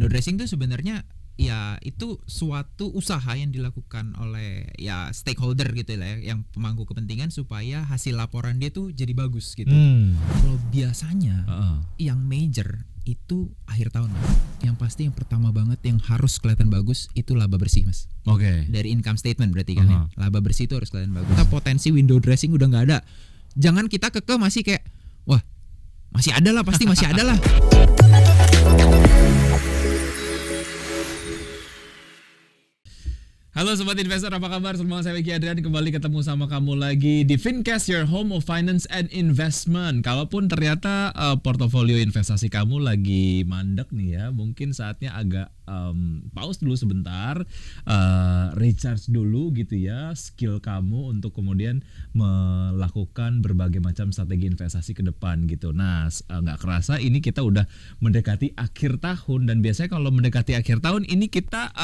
window dressing itu sebenarnya ya itu suatu usaha yang dilakukan oleh ya stakeholder gitu lah ya, yang pemangku kepentingan supaya hasil laporan dia tuh jadi bagus gitu. Kalau biasanya yang major itu akhir tahun Mas. Yang pasti yang pertama banget yang harus kelihatan bagus itu laba bersih Mas. Oke. Dari income statement berarti kan ya. Laba bersih itu harus kelihatan bagus. Kita potensi window dressing udah nggak ada. Jangan kita kekeh masih kayak wah masih ada lah, pasti masih ada lah. Halo Sobat Investor, apa kabar? Semua saya Wiki Adrian kembali ketemu sama kamu lagi di Fincast, your home of finance and investment. Kalaupun ternyata portofolio investasi kamu lagi mandek nih ya, mungkin saatnya agak pause dulu sebentar, recharge dulu gitu ya skill kamu untuk kemudian melakukan berbagai macam strategi investasi ke depan gitu. Nah, nggak kerasa ini kita udah mendekati akhir tahun, dan biasanya kalau mendekati akhir tahun ini kita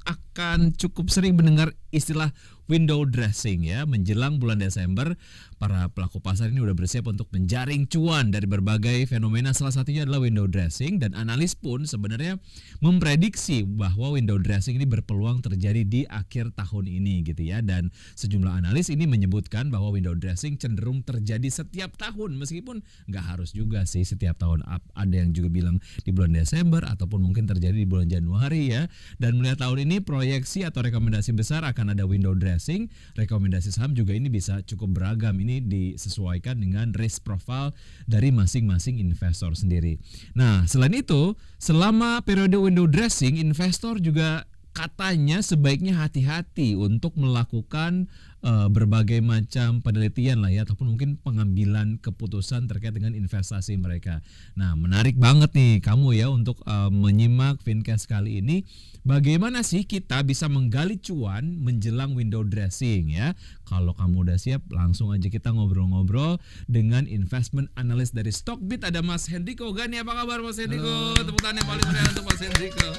akan cukup sering mendengar istilah window dressing ya. Menjelang bulan Desember, para pelaku pasar ini udah bersiap untuk menjaring cuan dari berbagai fenomena. Salah satunya adalah window dressing, dan analis pun sebenarnya memprediksi bahwa window dressing ini berpeluang terjadi di akhir tahun ini gitu ya. Dan sejumlah analis ini menyebutkan bahwa window dressing cenderung terjadi setiap tahun, meskipun nggak harus juga sih setiap tahun. Ada yang juga bilang di bulan Desember ataupun mungkin terjadi di bulan Januari ya. Dan melihat tahun ini proyeksi atau rekomendasi besar akan ada window dressing. Rekomendasi saham juga ini bisa cukup beragam. Ini disesuaikan dengan risk profile dari masing-masing investor sendiri. Nah, selain itu, selama periode window dressing, investor juga katanya sebaiknya hati-hati untuk melakukan berbagai macam penelitian lah ya, ataupun mungkin pengambilan keputusan terkait dengan investasi mereka. Nah, menarik banget nih kamu ya untuk menyimak Fincast kali ini. Bagaimana sih kita bisa menggali cuan menjelang window dressing ya? Kalau kamu udah siap, langsung aja kita ngobrol-ngobrol dengan investment analyst dari Stockbit. Ada Mas Hendriko Gani. Apa kabar Mas Hendriko? Tepuk tangan yang paling meriah untuk Mas Hendriko.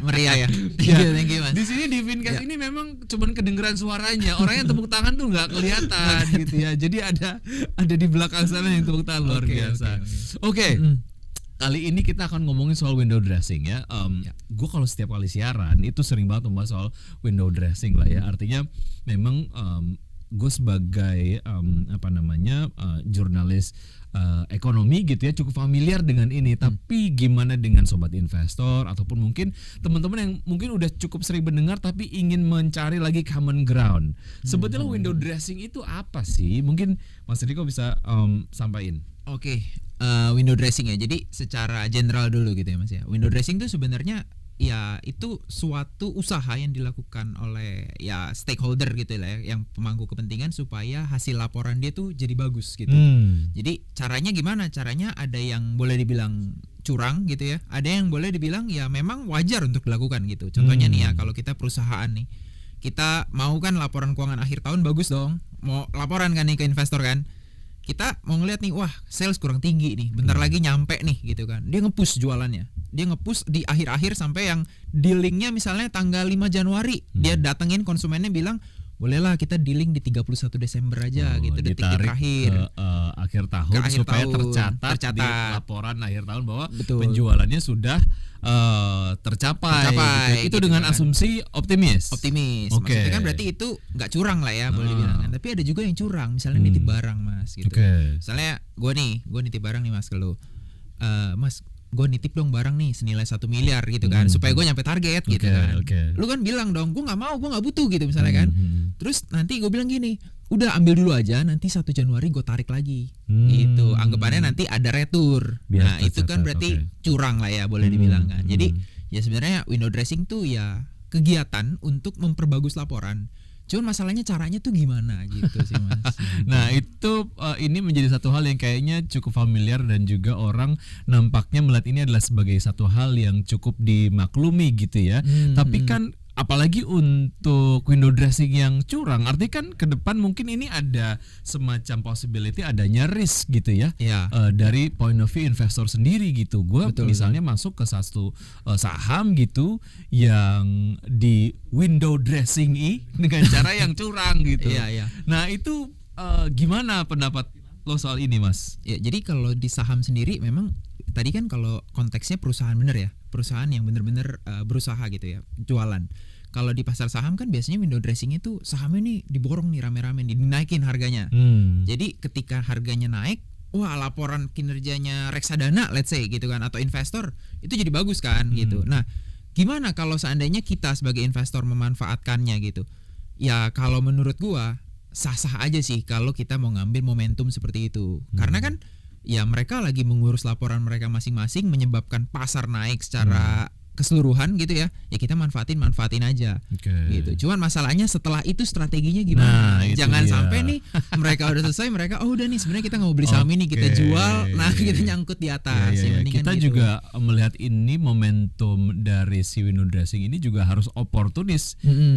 Meriah ya. Thank you Mas. Di sini di Fincast ini memang cuman kedengeran suaranya. Orangnya tepuk tangan tuh nggak kelihatan gitu ya. Jadi ada di belakang sana yang tepuk tangan luar biasa. Oke. Kali ini kita akan ngomongin soal window dressing ya. Gue kalau setiap kali siaran itu sering banget membahas soal window dressing lah ya. Artinya memang gue sebagai jurnalis ekonomi gitu ya, cukup familiar dengan ini. Tapi gimana dengan sobat investor ataupun mungkin teman-teman yang mungkin udah cukup sering mendengar tapi ingin mencari lagi common ground. Sebetulnya window dressing itu apa sih? Mungkin Mas Riko bisa sampaikan. Oke. Window dressing ya. Jadi secara general dulu gitu ya Mas ya. Window dressing itu sebenarnya ya itu suatu usaha yang dilakukan oleh ya stakeholder gitu lah ya, yang pemangku kepentingan supaya hasil laporan dia tuh jadi bagus gitu. Jadi caranya gimana? Caranya ada yang boleh dibilang curang gitu ya. Ada yang boleh dibilang ya memang wajar untuk dilakukan gitu. Contohnya nih ya, kalau kita perusahaan nih, kita mau kan laporan keuangan akhir tahun bagus dong. Mau laporan kan nih ke investor kan. Kita mau ngeliat nih, wah sales kurang tinggi nih, bentar lagi nyampe nih gitu kan. Dia nge-push jualannya, dia nge-push di akhir-akhir sampai yang dealingnya misalnya tanggal 5 Januari, dia datengin konsumennya bilang, bolehlah kita dealing di 31 Desember aja gitu, detik terakhir ke akhir tahun ke akhir supaya tahun, tercatat di laporan akhir tahun bahwa Betul. penjualannya sudah tercapai gitu. Itu gitu dengan kan asumsi optimis. Maksudnya kan berarti itu nggak curang lah ya, boleh dibilang kan. Tapi ada juga yang curang, misalnya nitip barang Mas gitu. Misalnya gue nitip barang nih Mas ke lu, Mas gue nitip dong barang nih senilai 1 miliar gitu kan, supaya gue nyampe target gitu kan. Lu kan bilang dong, gue nggak mau, gue nggak butuh gitu misalnya kan. Terus nanti gue bilang gini, udah ambil dulu aja, nanti 1 Januari gue tarik lagi gitu. Anggapannya nanti ada retur. Nah itu kan berarti curang lah ya, boleh dibilang kan. Jadi ya sebenarnya window dressing tuh ya kegiatan untuk memperbagus laporan. Cuman masalahnya caranya tuh gimana gitu sih Mas. Nah itu ini menjadi satu hal yang kayaknya cukup familiar, dan juga orang nampaknya melihat ini adalah sebagai satu hal yang cukup dimaklumi gitu ya. Tapi kan apalagi untuk window dressing yang curang, artinya kan ke depan mungkin ini ada semacam possibility adanya risk gitu ya, dari point of view investor sendiri gitu. Gue misalnya masuk ke satu saham gitu yang di window dressing dengan cara yang curang gitu. Nah itu gimana pendapat lo soal ini Mas? Ya jadi kalau di saham sendiri memang tadi kan kalau konteksnya perusahaan bener ya. perusahaan yang benar-benar berusaha gitu ya, jualan. Kalau di pasar saham kan biasanya window dressing itu sahamnya nih diborong nih rame-rame, dinaikin harganya. Jadi ketika harganya naik, wah laporan kinerjanya reksadana let's say gitu kan, atau investor itu jadi bagus kan gitu. Nah, gimana kalau seandainya kita sebagai investor memanfaatkannya gitu? Ya kalau menurut gua sah-sah aja sih kalau kita mau ngambil momentum seperti itu. Karena kan ya mereka lagi mengurus laporan mereka masing-masing, menyebabkan pasar naik secara keseluruhan gitu ya kita manfaatin aja gitu. Cuman masalahnya setelah itu strateginya gimana? Jangan sampai nih mereka udah selesai, mereka udah nih sebenarnya kita nggak mau beli saham ini, kita jual, nah kita nyangkut di atas. Kita gitu juga melihat ini momentum dari si window dressing ini juga harus oportunis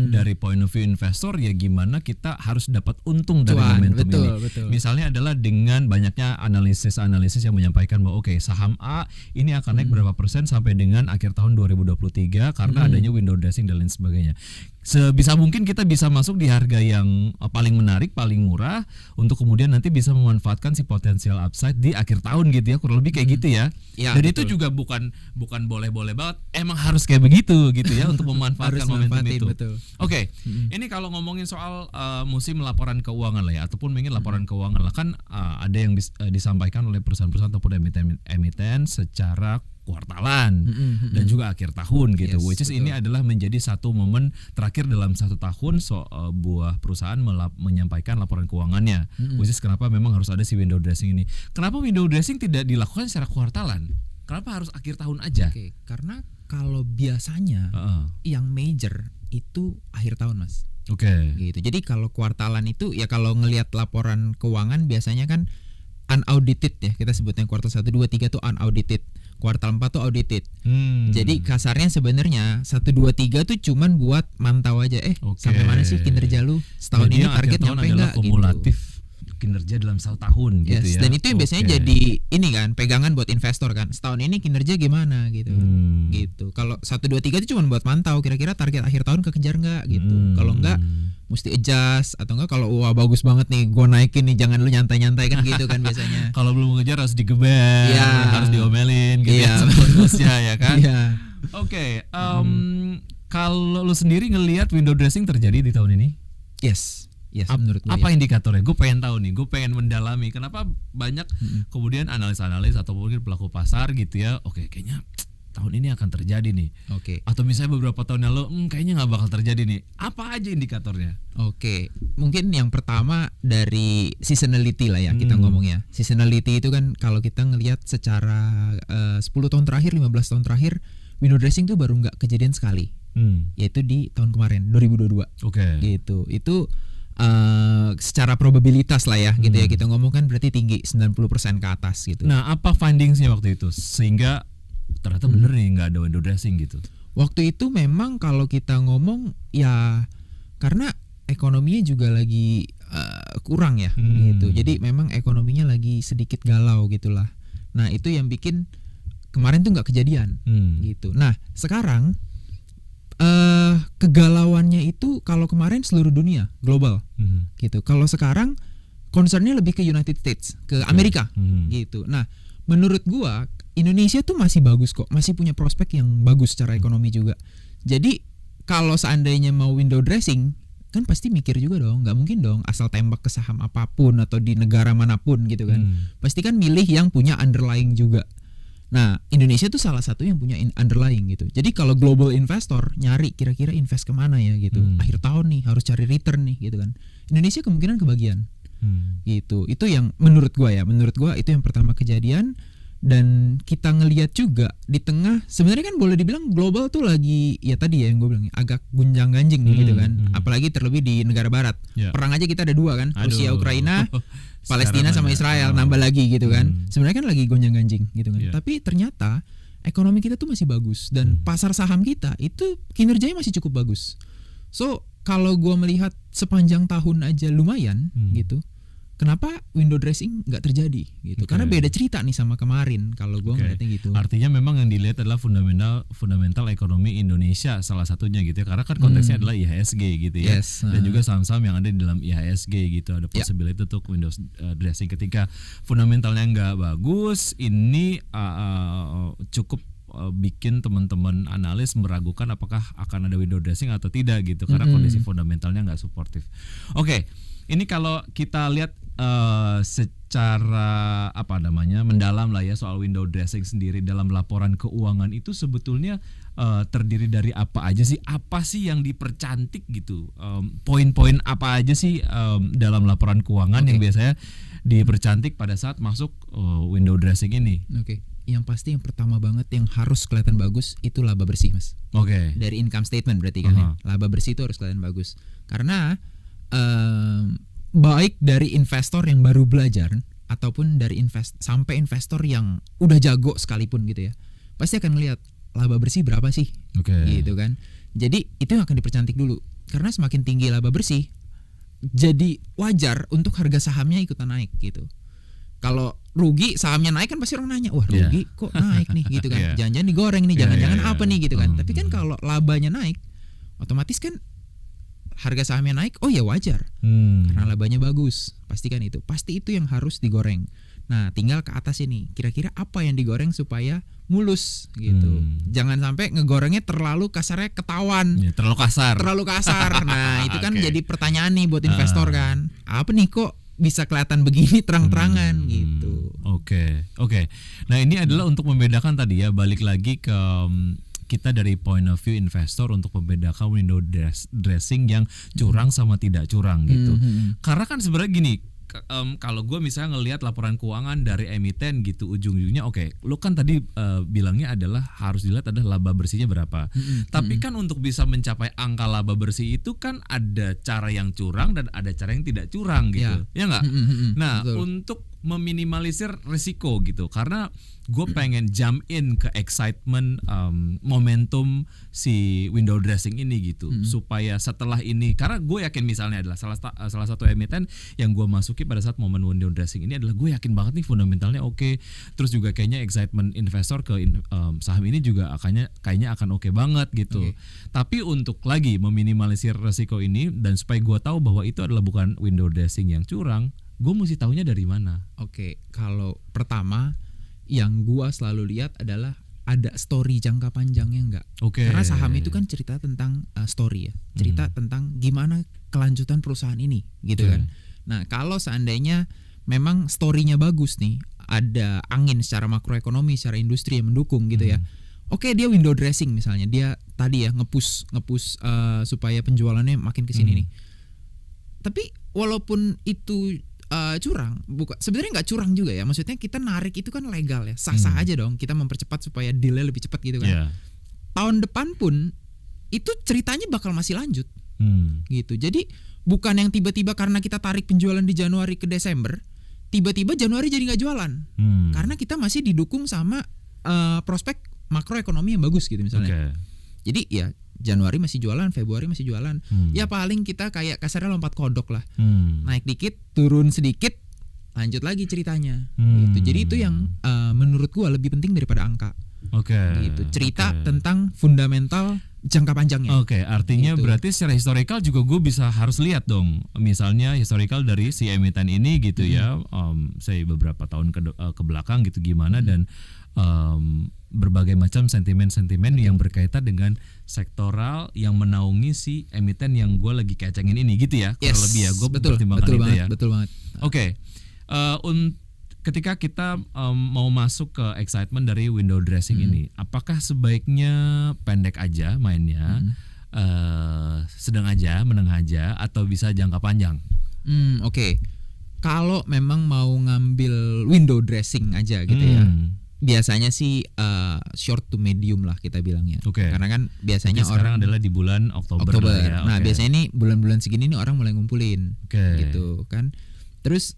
dari point of view investor, ya gimana kita harus dapat untung dari momentum ini. Misalnya adalah dengan banyaknya analisis yang menyampaikan bahwa saham A ini akan naik berapa persen sampai dengan akhir tahun 2023 karena adanya window dressing dan lain sebagainya. Sebisa mungkin kita bisa masuk di harga yang paling menarik, paling murah, untuk kemudian nanti bisa memanfaatkan si potensial upside di akhir tahun gitu ya, kurang lebih kayak gitu ya. Dan betul. Itu juga bukan boleh-boleh banget, emang harus kayak begitu gitu ya untuk memanfaatkan momentum itu. Ini kalau ngomongin soal musim laporan keuangan lah ya, ataupun mungkin laporan keuangan lah, kan ada yang disampaikan oleh perusahaan-perusahaan ataupun emiten secara kuartalan dan juga akhir tahun gitu, which is ini adalah menjadi satu momen terakhir dalam satu tahun buah perusahaan menyampaikan laporan keuangannya, which is kenapa memang harus ada si window dressing ini. Kenapa window dressing tidak dilakukan secara kuartalan? Kenapa harus akhir tahun aja? Karena kalau biasanya yang major itu akhir tahun, Mas. Gitu. Jadi kalau kuartalan itu ya kalau ngelihat laporan keuangan biasanya kan unaudited ya, kita sebutnya kuartal 1, 2, 3 tuh unaudited. Kuartal 4 tuh audited. Jadi kasarnya sebenarnya 1, 2, 3 tuh cuman buat mantau aja. Sampai mana sih kinerja lu setahun ini, target nyampe enggak kumulatif gitu. Kinerja dalam satu tahun gitu ya. Dan itu yang biasanya jadi ini kan pegangan buat investor kan. Setahun ini kinerja gimana gitu. Gitu. Kalau 1, 2, 3 itu cuma buat mantau kira-kira target akhir tahun kekejar enggak gitu. Kalau enggak mesti adjust, atau enggak kalau wah bagus banget nih gue naikin nih, jangan lu nyantai-nyantai kan gitu kan biasanya. Kalau belum mengejar harus digebel, harus diomelin gitu ya sama bosnya ya kan. Kalau lu sendiri ngelihat window dressing terjadi di tahun ini? Yes, menurut gue. Apa indikatornya? Gue pengen tahu nih, gue pengen mendalami kenapa banyak kemudian analis-analis atau mungkin pelaku pasar gitu ya. Kayaknya tahun ini akan terjadi nih. Atau misalnya beberapa tahun yang lalu kayaknya nggak bakal terjadi nih. Apa aja indikatornya? Mungkin yang pertama dari seasonality lah ya, kita ngomongnya. Seasonality itu kan kalau kita ngelihat secara 10 tahun terakhir, 15 tahun terakhir, window dressing tuh baru nggak kejadian sekali. Yaitu di tahun kemarin 2022. Gitu. Itu secara probabilitas lah ya gitu ya, kita ngomong kan berarti tinggi 90% ke atas gitu. Nah, apa findingsnya waktu itu sehingga ternyata bener nih nggak ada window dressing gitu? Waktu itu memang kalau kita ngomong ya karena ekonominya juga lagi kurang ya gitu. Jadi memang ekonominya lagi sedikit galau gitulah. Nah itu yang bikin kemarin tuh nggak kejadian gitu. Nah sekarang kegalauannya itu kalau kemarin seluruh dunia global gitu. Kalau sekarang concernnya lebih ke United States, ke Amerika gitu. Nah menurut gua Indonesia tuh masih bagus kok, masih punya prospek yang bagus secara ekonomi juga. Jadi kalau seandainya mau window dressing kan pasti mikir juga dong, nggak mungkin dong asal tembak ke saham apapun atau di negara manapun gitu kan. Pasti kan milih yang punya underlying juga. Nah Indonesia tuh salah satu yang punya underlying gitu. Jadi kalau global investor nyari kira-kira invest kemana ya gitu, akhir tahun nih harus cari return nih gitu kan, Indonesia kemungkinan kebagian gitu. Itu yang menurut gua itu yang pertama kejadian. Dan kita ngelihat juga di tengah sebenarnya kan boleh dibilang global tuh lagi ya tadi ya yang gue bilang agak gunjang-ganjing gitu kan, apalagi terlebih di negara barat. Perang aja kita ada 2 kan, Rusia Ukraina, Palestina sama Israel, nambah lagi gitu kan. Sebenarnya kan lagi gonjang-ganjing gitu kan. Tapi ternyata ekonomi kita tuh masih bagus dan pasar saham kita itu kinerjanya masih cukup bagus. So kalau gue melihat sepanjang tahun aja lumayan gitu. Kenapa window dressing nggak terjadi gitu? Karena beda cerita nih sama kemarin kalau gue ngeliatnya gitu. Artinya memang yang dilihat adalah fundamental ekonomi Indonesia salah satunya gitu ya. Karena kan konteksnya adalah IHSG gitu ya. Dan juga saham-saham yang ada di dalam IHSG gitu. Ada possibility untuk window dressing ketika fundamentalnya nggak bagus. Ini cukup bikin teman-teman analis meragukan apakah akan ada window dressing atau tidak gitu karena kondisi fundamentalnya nggak suportif. Oke, ini kalau kita lihat secara mendalam lah ya soal window dressing sendiri dalam laporan keuangan itu sebetulnya terdiri dari apa aja sih? Apa sih yang dipercantik gitu? Poin-poin apa aja sih dalam laporan keuangan yang biasanya dipercantik pada saat masuk window dressing ini? Oke. Yang pasti yang pertama banget yang harus kelihatan bagus itu laba bersih, Mas. Oke. Dari income statement berarti kan ya. Laba bersih itu harus kelihatan bagus. Karena baik dari investor yang baru belajar ataupun dari sampai investor yang udah jago sekalipun gitu ya, pasti akan ngelihat laba bersih berapa sih, gitu kan. Jadi itu yang akan dipercantik dulu karena semakin tinggi laba bersih, jadi wajar untuk harga sahamnya ikutan naik gitu. Kalau rugi sahamnya naik kan pasti orang nanya, wah rugi kok naik nih gitu kan, jangan-jangan digoreng nih, jangan-jangan apa nih gitu kan. Tapi kan kalau labanya naik, otomatis kan harga sahamnya naik, oh ya wajar, karena labanya bagus, pastikan itu, pasti itu yang harus digoreng. Nah, tinggal ke atas ini, kira-kira apa yang digoreng supaya mulus gitu. Jangan sampai ngegorengnya terlalu kasarnya ketahuan, terlalu kasar. Nah, itu kan jadi pertanyaan nih buat investor kan, apa nih kok bisa kelihatan begini terang-terangan gitu. Oke. Nah, ini adalah untuk membedakan tadi ya, balik lagi ke kita dari point of view investor untuk membedakan window dressing yang curang sama tidak curang gitu. Karena kan sebenarnya gini, kalau gue misalnya ngelihat laporan keuangan dari emiten gitu, ujung-ujungnya lu kan tadi bilangnya adalah harus dilihat adalah laba bersihnya berapa. Tapi kan untuk bisa mencapai angka laba bersih itu kan ada cara yang curang dan ada cara yang tidak curang gitu, ya nggak? Nah, betul. Untuk meminimalisir risiko gitu, karena gue pengen jump in ke excitement momentum si window dressing ini gitu, supaya setelah ini, karena gue yakin misalnya adalah salah satu emiten yang gue masuki pada saat momen window dressing ini adalah gue yakin banget nih fundamentalnya oke, terus juga kayaknya excitement investor ke saham ini juga kayaknya akan oke banget gitu. Tapi untuk lagi meminimalisir risiko ini dan supaya gue tahu bahwa itu adalah bukan window dressing yang curang, gue mesti tahunya dari mana? Kalau pertama yang gue selalu lihat adalah ada story jangka panjangnya enggak. Karena saham itu kan cerita tentang story ya, cerita tentang gimana kelanjutan perusahaan ini gitu kan. Nah, kalau seandainya memang story-nya bagus nih, ada angin secara makroekonomi, secara industri yang mendukung gitu ya. Dia window dressing misalnya, dia tadi ya nge-push supaya penjualannya makin kesini nih. Tapi walaupun itu curang, sebenarnya nggak curang juga ya. Maksudnya kita narik itu kan legal ya, sah-sah aja dong. Kita mempercepat supaya deal lebih cepat gitu kan. Tahun depan pun itu ceritanya bakal masih lanjut, gitu. Jadi bukan yang tiba-tiba karena kita tarik penjualan di Januari ke Desember, tiba-tiba Januari jadi nggak jualan, karena kita masih didukung sama prospek makroekonomi yang bagus gitu misalnya. Jadi ya Januari masih jualan, Februari masih jualan. Ya paling kita kayak kasarnya lompat kodok lah. Naik dikit, turun sedikit, lanjut lagi ceritanya. Gitu. Jadi itu yang menurut gua lebih penting daripada angka. Gitu. Cerita tentang fundamental jangka panjangnya. Artinya gitu. Berarti secara historical juga gue bisa harus lihat dong. Misalnya historical dari si emiten ini gitu ya, saya beberapa tahun ke belakang gitu gimana dan berbagai macam sentimen-sentimen yang berkaitan dengan sektoral yang menaungi si emiten yang gue lagi kecengin ini gitu ya, kurang lebih ya, gue pertimbangkan itu banget, ya. Betul banget. Ketika kita mau masuk ke excitement dari window dressing ini, apakah sebaiknya pendek aja mainnya, sedang aja, menengah aja, atau bisa jangka panjang? Kalau memang mau ngambil window dressing aja gitu ya, biasanya sih short to medium lah kita bilangnya. Karena kan biasanya sekarang adalah di bulan Oktober ya. Nah, biasanya ini bulan-bulan segini nih orang mulai ngumpulin, gitu kan. Terus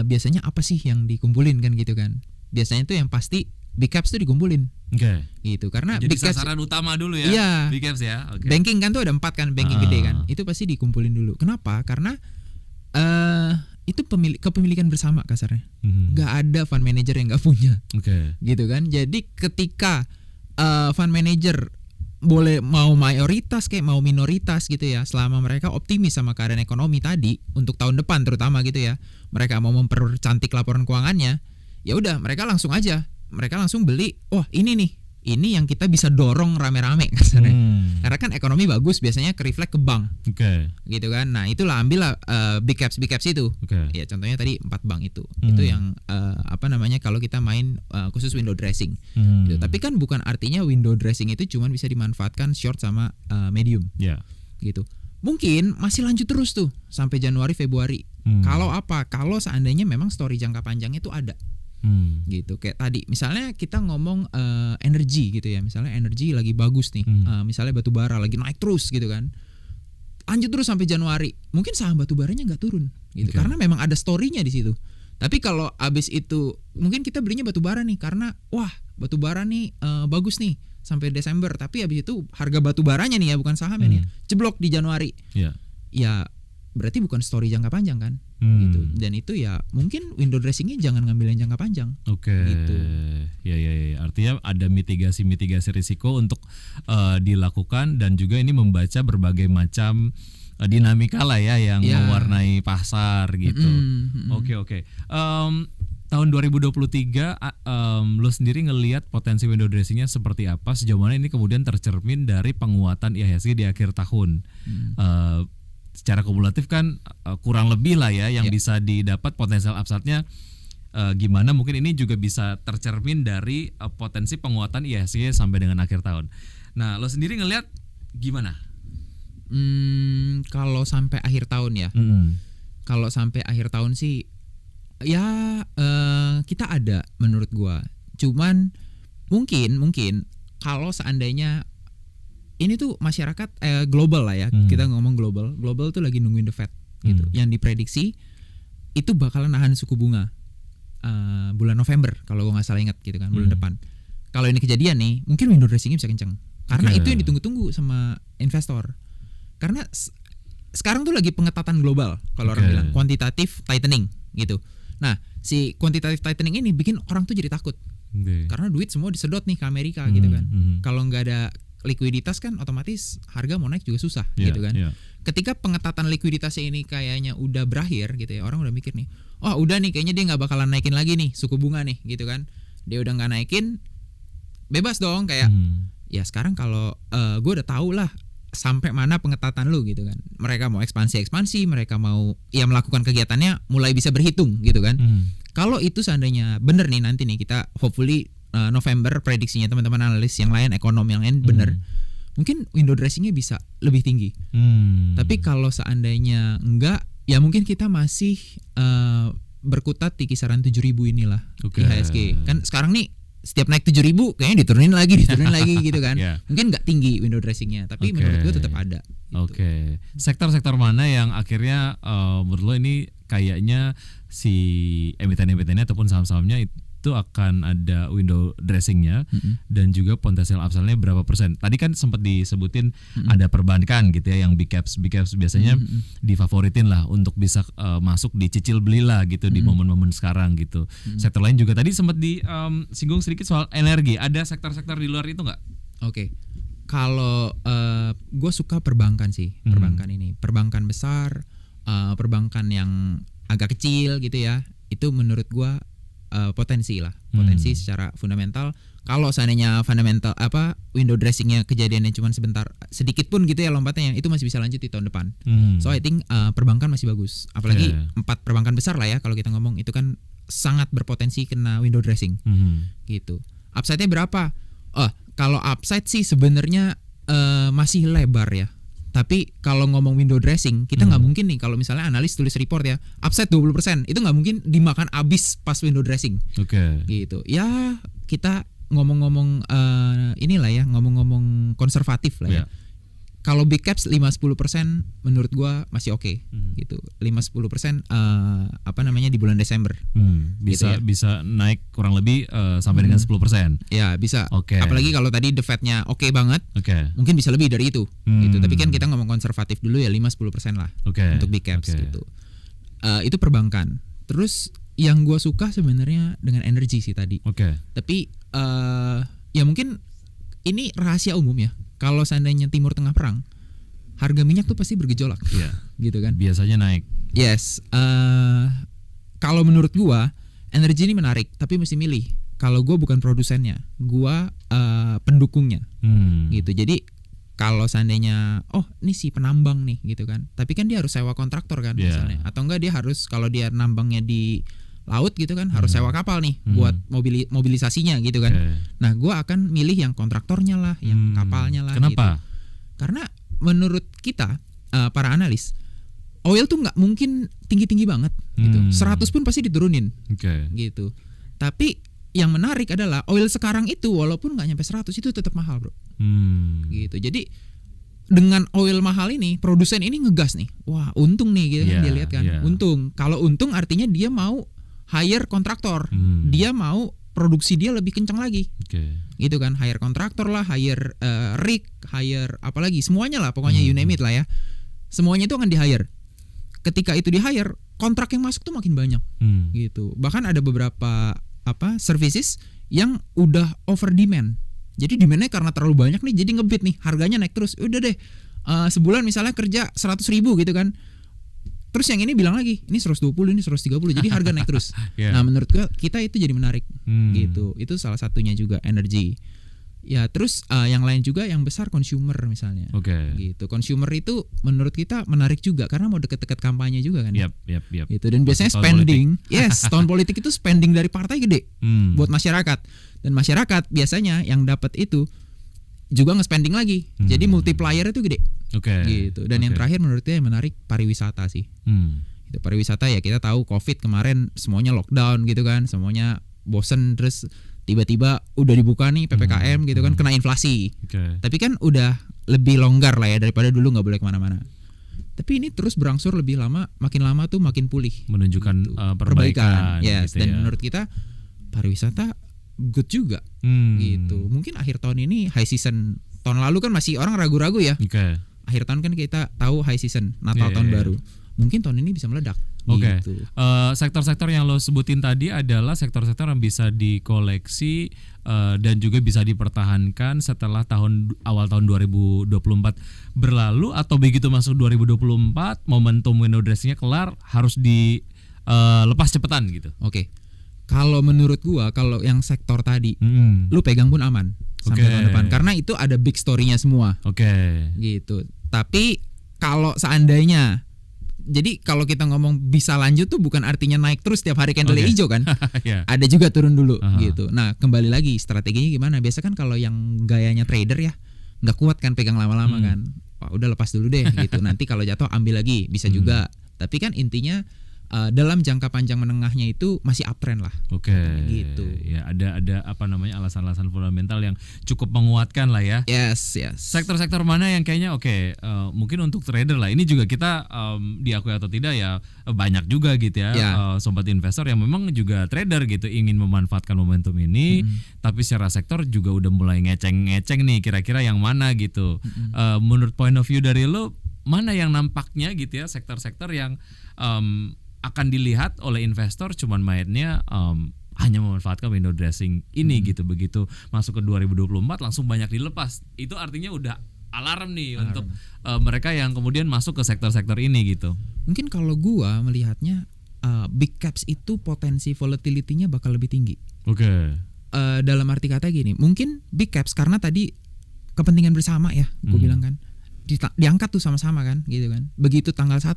biasanya apa sih yang dikumpulin kan gitu kan? Biasanya tuh yang pasti big caps tuh dikumpulin. Gitu. Karena jadi big caps sasaran utama dulu ya. Iya. Big caps ya. Banking kan tuh ada 4 kan, banking gede kan. Itu pasti dikumpulin dulu. Kenapa? Karena itu kepemilikan bersama kasarnya. Gak ada fund manager yang gak punya. Gitu kan. Jadi ketika fund manager boleh mau mayoritas kayak mau minoritas gitu ya, selama mereka optimis sama keadaan ekonomi tadi untuk tahun depan terutama gitu ya, mereka mau mempercantik laporan keuangannya, ya udah mereka langsung beli, wah ini nih ini yang kita bisa dorong rame-rame kasarnya. Karena kan ekonomi bagus biasanya ke-reflect ke bank. Gitu kan. Nah, itulah ambillah big caps itu. Ya contohnya tadi 4 bank itu. Itu yang kalau kita main khusus window dressing. Gitu. Tapi kan bukan artinya window dressing itu cuma bisa dimanfaatkan short sama medium. Gitu. Mungkin masih lanjut terus tuh sampai Januari Februari. Kalau seandainya memang story jangka panjangnya itu ada. Gitu kayak tadi misalnya kita ngomong energi gitu ya, misalnya energi lagi bagus nih, misalnya batu bara lagi naik terus gitu kan, lanjut terus sampai Januari, mungkin saham batu baranya nggak turun gitu karena memang ada storynya di situ. Tapi kalau abis itu mungkin kita belinya batu bara nih karena wah batu bara nih bagus nih sampai Desember, tapi abis itu harga batu baranya nih ya bukan sahamnya nih jeblok di Januari, ya berarti bukan story jangka panjang kan. Gitu. Dan itu ya mungkin window dressingnya jangan ngambil yang jangka panjang. Gitu. Ya. Artinya ada mitigasi risiko untuk dilakukan dan juga ini membaca berbagai macam dinamika lah ya yang mewarnai pasar gitu. Oke. Tahun 2023 lo sendiri ngelihat potensi window dressingnya seperti apa? Sejauh mana ini kemudian tercermin dari penguatan IHSG di akhir tahun? Secara kumulatif kan kurang lebih lah ya yang bisa didapat potensial upside-nya gimana, mungkin ini juga bisa tercermin dari potensi penguatan IHSG sampai dengan akhir tahun. Nah, lo sendiri ngelihat gimana? Kalau sampai akhir tahun ya. Kalau sampai akhir tahun sih ya kita ada menurut gua. Cuman mungkin kalau seandainya ini tuh masyarakat global lah ya, kita ngomong global tuh lagi nungguin the Fed gitu. Yang diprediksi itu bakalan nahan suku bunga bulan November kalau gue nggak salah ingat gitu kan, bulan depan. Kalau ini kejadian nih, mungkin window dressingnya bisa kenceng karena itu yang ditunggu-tunggu sama investor. Karena sekarang tuh lagi pengetatan global kalau orang bilang quantitative tightening gitu. Nah si quantitative tightening ini bikin orang tuh jadi takut karena duit semua disedot nih ke Amerika gitu kan. Kalau nggak ada likuiditas kan otomatis harga mau naik juga susah gitu kan. Ketika pengetatan likuiditasnya ini kayaknya udah berakhir gitu ya, orang udah mikir nih, oh udah nih kayaknya dia nggak bakalan naikin lagi nih suku bunga nih gitu kan. Dia udah nggak naikin, bebas dong kayak ya sekarang kalau gue udah tahu lah sampai mana pengetatan lu gitu kan. Mereka mau ekspansi, mereka mau ya melakukan kegiatannya mulai bisa berhitung gitu kan. Kalau itu seandainya bener nih nanti nih kita hopefully November prediksinya teman-teman analis yang lain, ekonom yang lain bener, mungkin window dressingnya bisa lebih tinggi. Tapi kalau seandainya enggak, ya mungkin kita masih berkutat di kisaran 7.000 inilah IHSG. Kan sekarang nih setiap naik 7.000 kayaknya diturunin lagi gitu kan. Mungkin nggak tinggi window dressingnya, tapi menurut gue tetap ada. Gitu. Sektor-sektor mana yang akhirnya menurut lo ini kayaknya si emiten-emitennya ataupun saham-sahamnya itu akan ada window dressingnya dan juga potensial upside-nya berapa persen? Tadi kan sempat disebutin ada perbankan gitu ya yang big caps biasanya difavoritin lah untuk bisa masuk dicicil beli lah gitu di momen-momen sekarang gitu. Sektor lain juga tadi sempat disinggung sedikit soal energi. Ada sektor-sektor di luar itu nggak? Kalau gue suka perbankan sih, perbankan besar, perbankan yang agak kecil gitu ya. Itu menurut gue potensi secara fundamental. Kalau seandainya fundamental window dressingnya kejadiannya cuma sebentar sedikit pun gitu ya lompatnya, itu masih bisa lanjut di tahun depan. So I think perbankan masih bagus, apalagi 4 perbankan besar lah ya kalau kita ngomong, itu kan sangat berpotensi kena window dressing gitu. Upside-nya berapa? Kalau upside sih sebenarnya masih lebar ya. Tapi kalau ngomong window dressing, kita nggak mungkin nih kalau misalnya analis tulis report ya, upside 20%, itu nggak mungkin dimakan abis pas window dressing. Gitu. Ya kita ngomong-ngomong inilah ya, ngomong-ngomong konservatif lah ya. Kalau big caps 5-10% menurut gua masih oke gitu. 5-10% di bulan Desember. Bisa gitu ya. Bisa naik kurang lebih sampai dengan 10%. Ya, bisa. Apalagi kalau tadi the Fed-nya oke banget. Mungkin bisa lebih dari itu gitu. Tapi kan kita ngomong konservatif dulu ya, 5-10% lah untuk big caps gitu. Itu perbankan. Terus yang gua suka sebenarnya dengan energi sih tadi. Tapi ya mungkin ini rahasia umum ya. Kalau seandainya Timur Tengah perang, harga minyak tuh pasti bergejolak, gitu kan? Biasanya naik. Yes. Kalau menurut gua, energi ini menarik, tapi mesti milih. kalau gue bukan produsennya, gue pendukungnya gitu. Jadi kalau seandainya ini si penambang nih gitu kan, tapi kan dia harus sewa kontraktor kan misalnya, atau enggak dia harus kalau dia nambangnya di laut gitu kan harus sewa kapal nih buat mobilisasinya gitu kan. Nah gue akan milih yang kontraktornya lah, yang kapalnya lah. Kenapa? Gitu. Karena menurut kita para analis, oil tuh nggak mungkin tinggi-tinggi banget gitu. 100 pun pasti diturunin gitu. Tapi yang menarik adalah oil sekarang itu walaupun nggak nyampe 100 itu tetap mahal bro. Gitu. Jadi dengan oil mahal ini produsen ini ngegas nih, wah untung nih gitu kan, dia lihat kan untung. Kalau untung artinya dia mau hire kontraktor, dia mau produksi dia lebih kencang lagi, gitu kan, hire kontraktor lah, hire rig, hire apalagi semuanya lah, pokoknya you name it lah ya, semuanya itu akan di hire. Ketika itu di hire, kontrak yang masuk tuh makin banyak, gitu. Bahkan ada beberapa services yang udah over demand. Jadi demandnya karena terlalu banyak nih, jadi ngebit nih, harganya naik terus. Udah deh, sebulan misalnya kerja 100.000 gitu kan. Terus yang ini bilang lagi, ini 120, ini 130, jadi harga naik terus. Nah menurut kita itu jadi menarik, gitu. Itu salah satunya juga energi. Ya terus yang lain juga yang besar consumer misalnya, gitu. Consumer itu menurut kita menarik juga karena mau deket-deket kampanye juga kan. Gitu. Dan biasanya spending, tahun politik itu spending dari partai gede buat masyarakat. Dan masyarakat biasanya yang dapat itu juga nge-spending lagi, jadi multiplier itu gede, gitu. Dan yang terakhir menurut saya yang menarik pariwisata sih. Itu pariwisata ya kita tahu COVID kemarin semuanya lockdown gitu kan, semuanya bosen terus tiba-tiba udah dibuka nih PPKM gitu kan, kena inflasi. Tapi kan udah lebih longgar lah ya daripada dulu nggak boleh kemana-mana. Tapi ini terus berangsur lebih lama, makin lama tuh makin pulih, menunjukkan gitu. Perbaikan. Yes, dan menurut kita pariwisata good juga, gitu. Mungkin akhir tahun ini high season. Tahun lalu kan masih orang ragu-ragu ya. Akhir tahun kan kita tahu high season, Natal tahun baru. Mungkin tahun ini bisa meledak. Gitu. Sektor-sektor yang lo sebutin tadi adalah sektor-sektor yang bisa dikoleksi dan juga bisa dipertahankan setelah awal tahun 2024 berlalu, atau begitu masuk 2024 momentum window dressingnya kelar harus dilepas cepetan gitu. Kalau menurut gua, kalau yang sektor tadi, lu pegang pun aman sampai tahun depan, karena itu ada big story-nya semua. Gitu. Tapi kalau seandainya, jadi kalau kita ngomong bisa lanjut tuh bukan artinya naik terus tiap hari candle hijau kan. Ada juga turun dulu, gitu. Nah kembali lagi strateginya gimana? Biasa kan kalau yang gayanya trader ya nggak kuat kan pegang lama-lama kan. Wah, udah lepas dulu deh gitu. Nanti kalau jatuh ambil lagi bisa juga. Tapi kan intinya dalam jangka panjang menengahnya itu masih uptrend lah. Gitu. Ya ada alasan-alasan fundamental yang cukup menguatkan lah ya. Yes. Sektor-sektor mana yang kayaknya mungkin untuk trader lah. Ini juga kita diakui atau tidak ya banyak juga gitu ya. Sobat investor yang memang juga trader gitu, ingin memanfaatkan momentum ini, tapi secara sektor juga udah mulai ngeceng-ngeceng nih kira-kira yang mana gitu. Menurut point of view dari lo, mana yang nampaknya gitu ya sektor-sektor yang akan dilihat oleh investor cuman mainnya hanya memanfaatkan window dressing ini gitu, begitu masuk ke 2024 langsung banyak dilepas. Itu artinya udah alarm nih untuk mereka yang kemudian masuk ke sektor-sektor ini gitu. Mungkin kalau gua melihatnya big caps itu potensi volatility-nya bakal lebih tinggi. Dalam arti kata gini, mungkin big caps karena tadi kepentingan bersama ya, gua bilang kan. Diangkat tuh sama-sama kan gitu kan. Begitu tanggal 1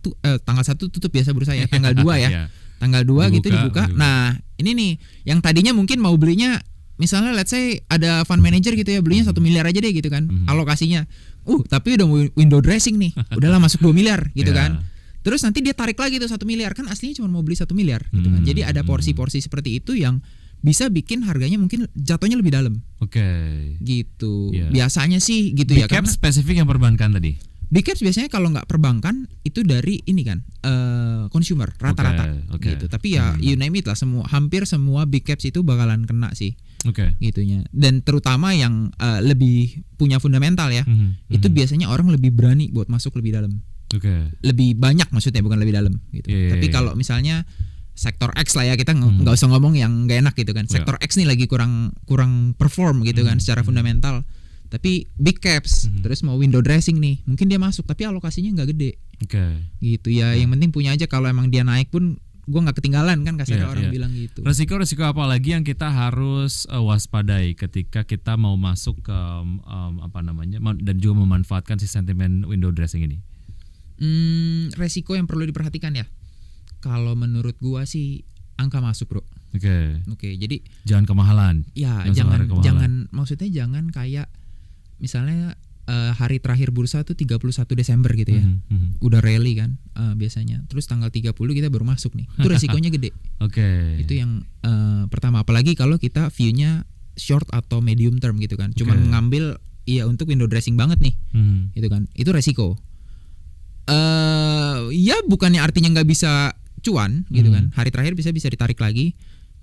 tutup biasa bursa ya, tanggal 2 ya. Tanggal 2 gitu dibuka. Nah, ini nih yang tadinya mungkin mau belinya misalnya let's say ada fund manager gitu ya, belinya 1 miliar aja deh gitu kan alokasinya. Tapi udah window dressing nih. Udahlah masuk 2 miliar gitu kan. Terus nanti dia tarik lagi tuh 1 miliar, kan aslinya cuma mau beli 1 miliar gitu kan. Jadi ada porsi-porsi seperti itu yang bisa bikin harganya mungkin jatuhnya lebih dalam. Gitu. Biasanya sih gitu big ya. Big cap spesifik yang perbankan tadi. Big caps biasanya kalau nggak perbankan itu dari ini kan consumer rata-rata gitu. Tapi ya you name it lah, hampir semua big caps itu bakalan kena sih. Gitunya. Dan terutama yang lebih punya fundamental ya, itu biasanya orang lebih berani buat masuk lebih dalam. Lebih banyak maksudnya, bukan lebih dalam gitu. Tapi kalau misalnya sektor X lah ya, kita nggak usah ngomong yang nggak enak gitu kan. Sektor X nih lagi kurang perform gitu kan secara fundamental. Tapi big caps terus mau window dressing nih, mungkin dia masuk tapi alokasinya nggak gede. Gitu ya. Yang penting punya aja, kalau emang dia naik pun gue nggak ketinggalan kan kasarnya Iya, orang iya. bilang gitu. Resiko apa lagi yang kita harus waspadai ketika kita mau masuk ke dan juga memanfaatkan si sentimen window dressing ini? Resiko yang perlu diperhatikan ya. Kalau menurut gua sih angka masuk, Bro. Oke, jadi Jangan kemahalan. ya Jangan sampai kemahalan. jangan maksudnya jangan kayak misalnya hari terakhir bursa tuh 31 Desember gitu ya. Udah rally kan biasanya. Terus tanggal 30 kita baru masuk nih. Itu resikonya gede. Oke. Itu yang pertama, apalagi kalau kita view-nya short atau medium term gitu kan. Cuman Oke. ngambil ya untuk window dressing banget nih. Gitu kan. Itu resiko. Ya bukannya artinya nggak bisa cuan gitu kan. Hari terakhir bisa ditarik lagi.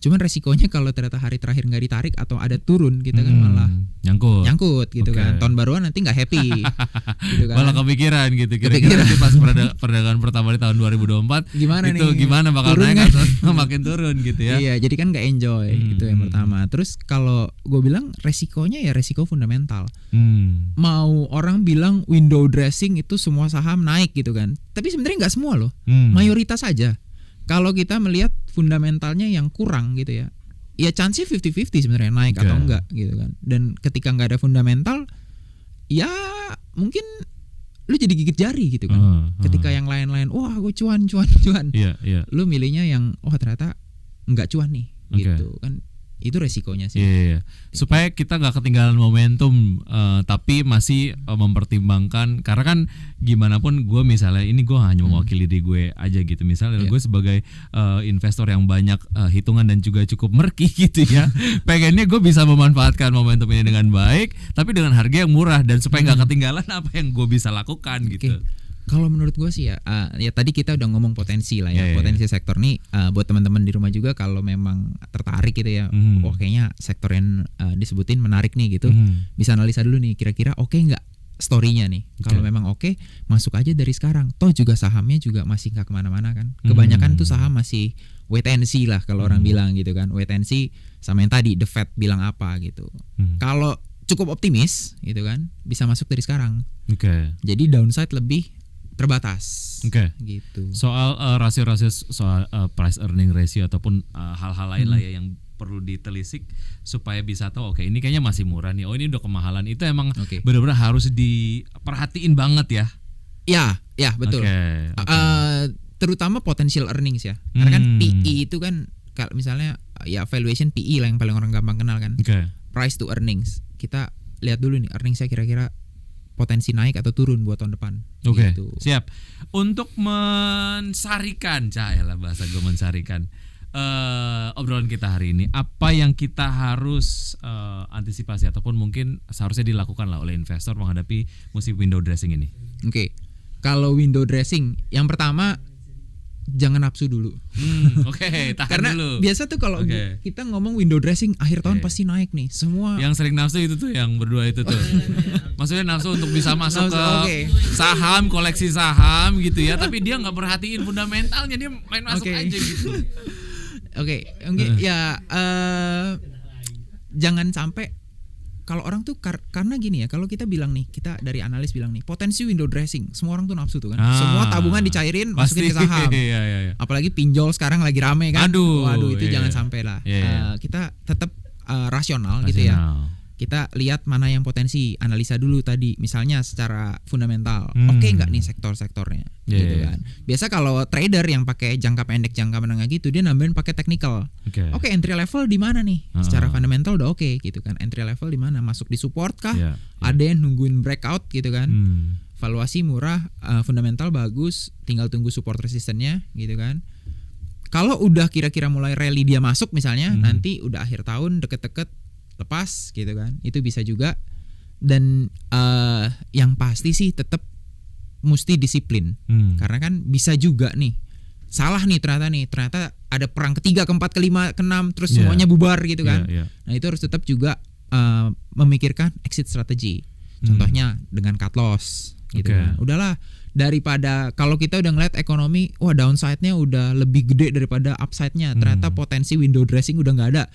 Cuman resikonya kalau ternyata hari terakhir nggak ditarik atau ada turun kita kan malah nyangkut gitu Oke. kan. Tahun baruan nanti nggak happy gitu kan. Malah kepikiran gitu. Kira-kira nanti pas perdagangan pertama di tahun 2024 Gimana itu nih? gimana bakal Turun naik kan? atau makin turun gitu ya. Iya, jadi kan nggak enjoy itu yang pertama. Terus kalau gue bilang resikonya ya resiko fundamental. Mau orang bilang window dressing itu semua saham naik gitu kan. Tapi sebenarnya nggak semua loh. Mayoritas aja. Kalau kita melihat fundamentalnya yang kurang gitu ya. Ya chance-nya 50-50 sebenarnya naik atau enggak gitu kan. Dan ketika nggak ada fundamental ya mungkin lu jadi gigit jari gitu kan. Ketika yang lain-lain wah gue cuan. Iya. Lu milihnya yang ternyata nggak cuan nih gitu kan. Itu resikonya sih. Iya. Supaya kita nggak ketinggalan momentum, tapi masih mempertimbangkan, karena kan gimana pun gue misalnya ini gue hanya mewakili diri gue aja gitu. Misalnya gue sebagai investor yang banyak hitungan dan juga cukup merki gitu ya, pengennya gue bisa memanfaatkan momentum ini dengan baik, tapi dengan harga yang murah dan supaya nggak ketinggalan apa yang gue bisa lakukan gitu. Kalau menurut gue sih ya tadi kita udah ngomong potensi lah ya, potensi sektor nih buat teman-teman di rumah juga kalau memang tertarik gitu ya, kayaknya sektor yang disebutin menarik nih gitu, bisa analisa dulu nih kira-kira oke nggak story-nya nih. Kalau memang oke, masuk aja dari sekarang. Toh juga sahamnya juga masih nggak kemana-mana kan. Kebanyakan tuh saham masih wait and see lah kalau orang bilang gitu kan, wait and see sama yang tadi The Fed bilang apa gitu. Kalau cukup optimis gitu kan, bisa masuk dari sekarang. Jadi downside lebih terbatas. Gitu. Soal rasio-rasio soal price earning ratio ataupun hal-hal lain lah ya yang perlu ditelisik supaya bisa tahu oke ini kayaknya masih murah nih. Oh ini udah kemahalan. Itu emang benar-benar harus diperhatiin banget ya. Ya betul. Terutama potential earnings ya. Karena kan PE itu kan kalau misalnya ya valuation PE lah yang paling orang gampang kenal kan. Price to earnings. Kita lihat dulu nih earningsnya kira-kira potensi naik atau turun buat tahun depan. Gitu. Siap. Untuk mensarikan, bahasa gue mensarikan obrolan kita hari ini, apa yang kita harus antisipasi ataupun mungkin seharusnya dilakukan lah oleh investor menghadapi musim window dressing ini? Kalau window dressing, yang pertama jangan nafsu dulu. Tahan Karena dulu. biasa tuh kalau kita ngomong window dressing akhir tahun pasti naik nih. Semua yang sering nafsu itu tuh yang berdua itu tuh. Maksudnya nafsu untuk bisa masuk ke saham, koleksi saham gitu ya, tapi dia nggak perhatiin fundamentalnya, dia main masuk aja gitu. Jangan sampai kalau orang tuh karena gini ya, kalau kita bilang nih, kita dari analis bilang nih, potensi window dressing, semua orang tuh nafsu tuh kan. Semua tabungan dicairin masukin ke saham. Iya. Apalagi pinjol sekarang lagi rame kan. Waduh itu jangan sampai lah. Kita tetap rasional gitu ya. Kita lihat mana yang potensi, analisa dulu tadi, misalnya secara fundamental, oke nggak nih sektor-sektornya, gitu kan. Biasa kalau trader yang pakai jangka pendek, jangka menengah gitu, dia nambahin pakai technical. Oke, entry level di mana nih? Secara fundamental udah oke, gitu kan. Entry level di mana? Masuk di support kah? Ada yang nungguin breakout gitu kan. Valuasi murah, fundamental bagus, tinggal tunggu support resistennya, gitu kan. Kalau udah kira-kira mulai rally dia masuk misalnya, nanti udah akhir tahun deket-deket lepas gitu kan, itu bisa juga. Dan yang pasti sih tetap mesti disiplin, karena kan bisa juga nih salah nih ternyata ada perang ketiga, keempat, kelima, keenam, terus semuanya bubar gitu kan. Nah itu harus tetap juga memikirkan exit strategi, contohnya dengan cut loss gitu kan. Udahlah, daripada kalau kita udah ngeliat ekonomi wah downside-nya udah lebih gede daripada upside-nya, ternyata potensi window dressing udah nggak ada.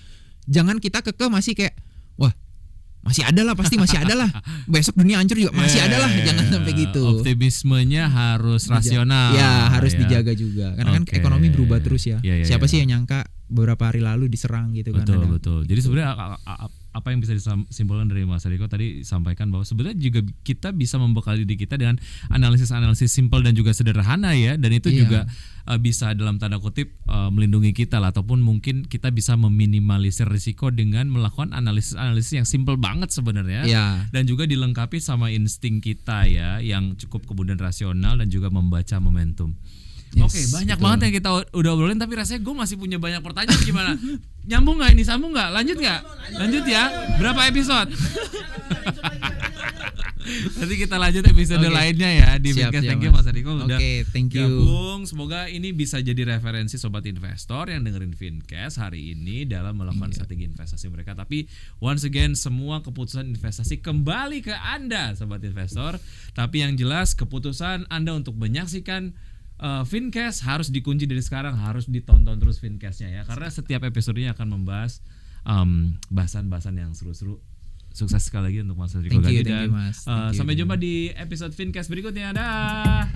Jangan kita kekeh masih kayak wah masih ada lah, pasti masih ada lah. Besok dunia hancur juga masih ada lah, jangan sampai gitu. Optimismenya harus rasional. Ya, harus ya. dijaga juga. Karena kan Oke. ekonomi berubah terus ya. Iya, iya, Siapa iya. sih yang nyangka beberapa hari lalu diserang gitu kan. Betul ada. betul. Jadi sebenarnya apa yang bisa disimpulkan dari Mas Riko tadi sampaikan bahwa sebenarnya juga kita bisa membekali diri kita dengan analisis simpel dan juga sederhana ya, dan itu Iya. juga bisa dalam tanda kutip melindungi kita lah, ataupun mungkin kita bisa meminimalisir risiko dengan melakukan analisis yang simpel banget sebenarnya. Iya. Dan juga dilengkapi sama insting kita ya yang cukup kemudian rasional dan juga membaca momentum. Yes, Oke, banyak betul. banget yang kita udah obrolin, tapi rasanya gue masih punya banyak pertanyaan. Gimana? Nyambung nggak ini? Sambung nggak? Lanjut nggak? Lanjut ya. Berapa episode? Nanti kita lanjut episode Oke. lainnya ya di Siap, Vidcast. siap, Thank you Mas. Mas Riko udah Oke, thank you. gabung. Semoga ini bisa jadi referensi sobat investor yang dengerin Vidcast hari ini dalam melakukan strategi investasi mereka. Tapi once again, semua keputusan investasi kembali ke Anda sobat investor. Tapi yang jelas keputusan Anda untuk menyaksikan Vidcast harus dikunci dari sekarang, harus ditonton terus Vidcastnya ya, karena setiap episodenya akan membahas bahasan-bahasan yang seru-seru. Sukses sekali lagi untuk Mas Riko Thank you, Gadi, dan Mas. Thank you, sampai thank jumpa you. di episode Vidcast berikutnya. Dah.